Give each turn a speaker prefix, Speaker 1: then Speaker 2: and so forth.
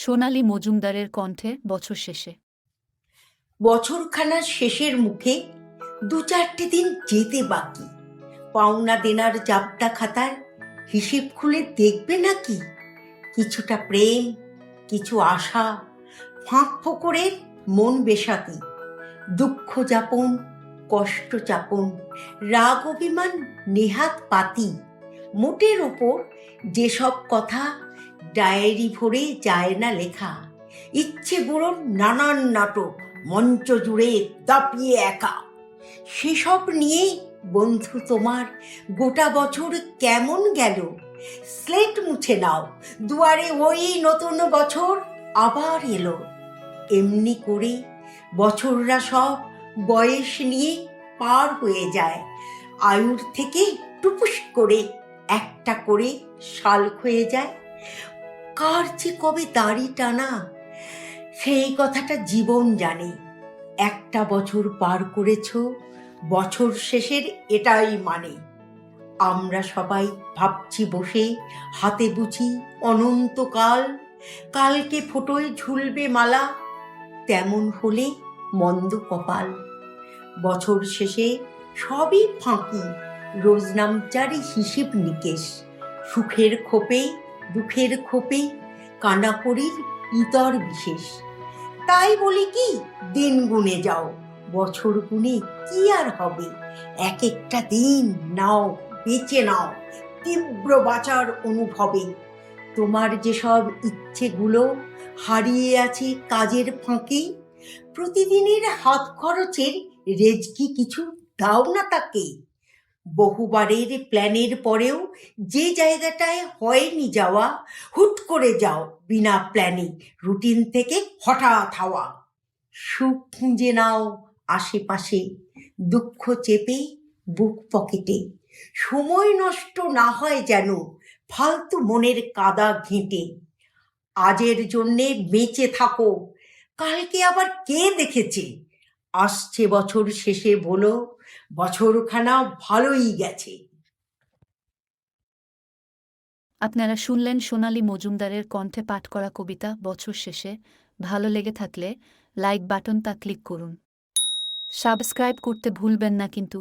Speaker 1: সোনালী মজুমদারের কণ্ঠে বছর শেষে।
Speaker 2: বছরখানার শেষের মুখে ২-৪টে দিন যেতে বাকি। পাওনা দেনার জাবটা খাতার হিসেব খুলে দেখবে নাকি? কিছুটা প্রেম, কিছু আশা, ফাঁক ফোকরের মন বেশাতি, দুঃখ যাপন, কষ্ট চাপন, রাগ অভিমান নেহাত পাতি, মোটের ওপর যেসব কথা ডায়েরি ভরে যায় না লেখা, ইচ্ছে বুড়োর নানান নাটক মঞ্চ জুড়ে দাপিয়ে একা, সেসব নিয়ে বন্ধু তোমার গোটা বছর কেমন গেল? স্লেট মুছে নাও, দুয়ারে ওই নতুন বছর আবার এলো। এমনি করে বছররা সব বয়স নিয়ে পার হয়ে যায়, আয়ুর থেকে টুপুস করে একটা করে সাল হয়ে যায়। কার যে কবে দাড়ি টানা, সেই কথাটা জীবন জানে। একটা বছর পার করেছ, বছর শেষের এটাই মানে। আমরা সবাই ভাবছি বসে, হাতে বুঝি অনন্তকাল, কালকে ফোটোয় ঝুলবে মালা, তেমন হলে মন্দ কপাল। বছর শেষে সবই ফাঁকি, রোজ নামচারি হিসেব নিকেশ, সুখের খোপে দুঃখের খোপে কানাকড়ির ইতর বিশেষ। তাই বলি কি, দিন গুনে যাও, বছর গুনে কি আর হবে? এক একটা দিন নাও, বেঁচে নাও তীব্র বাঁচার অনুভবে। তোমার যেসব ইচ্ছেগুলো হারিয়ে আছে কাজের ফাঁকে, প্রতিদিনের হাত খরচের রেজকি কিছু দাও না তাকে। বহুবারের প্ল্যানের পরেও যে জায়গাটায় হয়নি যাওয়া, হুট করে যাও বিনা প্ল্যানে, রুটিন থেকে হঠাৎ হাওয়া। সুখ খুঁজে নাও আশেপাশে, দুঃখ চেপে বুক পকেটে, সময় নষ্ট না হয় যেন ফালতু মনের কাদা ঘেঁটে। আজের জন্যে বেঁচে থাকো, কালকে আবার কে দেখেছে? আসছে বছর শেষে বলো, বছরখানা ভালোই গেছে।
Speaker 1: আপনারা শুনলেন সোনালী মজুমদারের কণ্ঠে পাঠ করা কবিতা বছর শেষে। ভালো লেগে থাকলে লাইক বাটনটা ক্লিক করুন। সাবস্ক্রাইব করতে ভুলবেন না কিন্তু।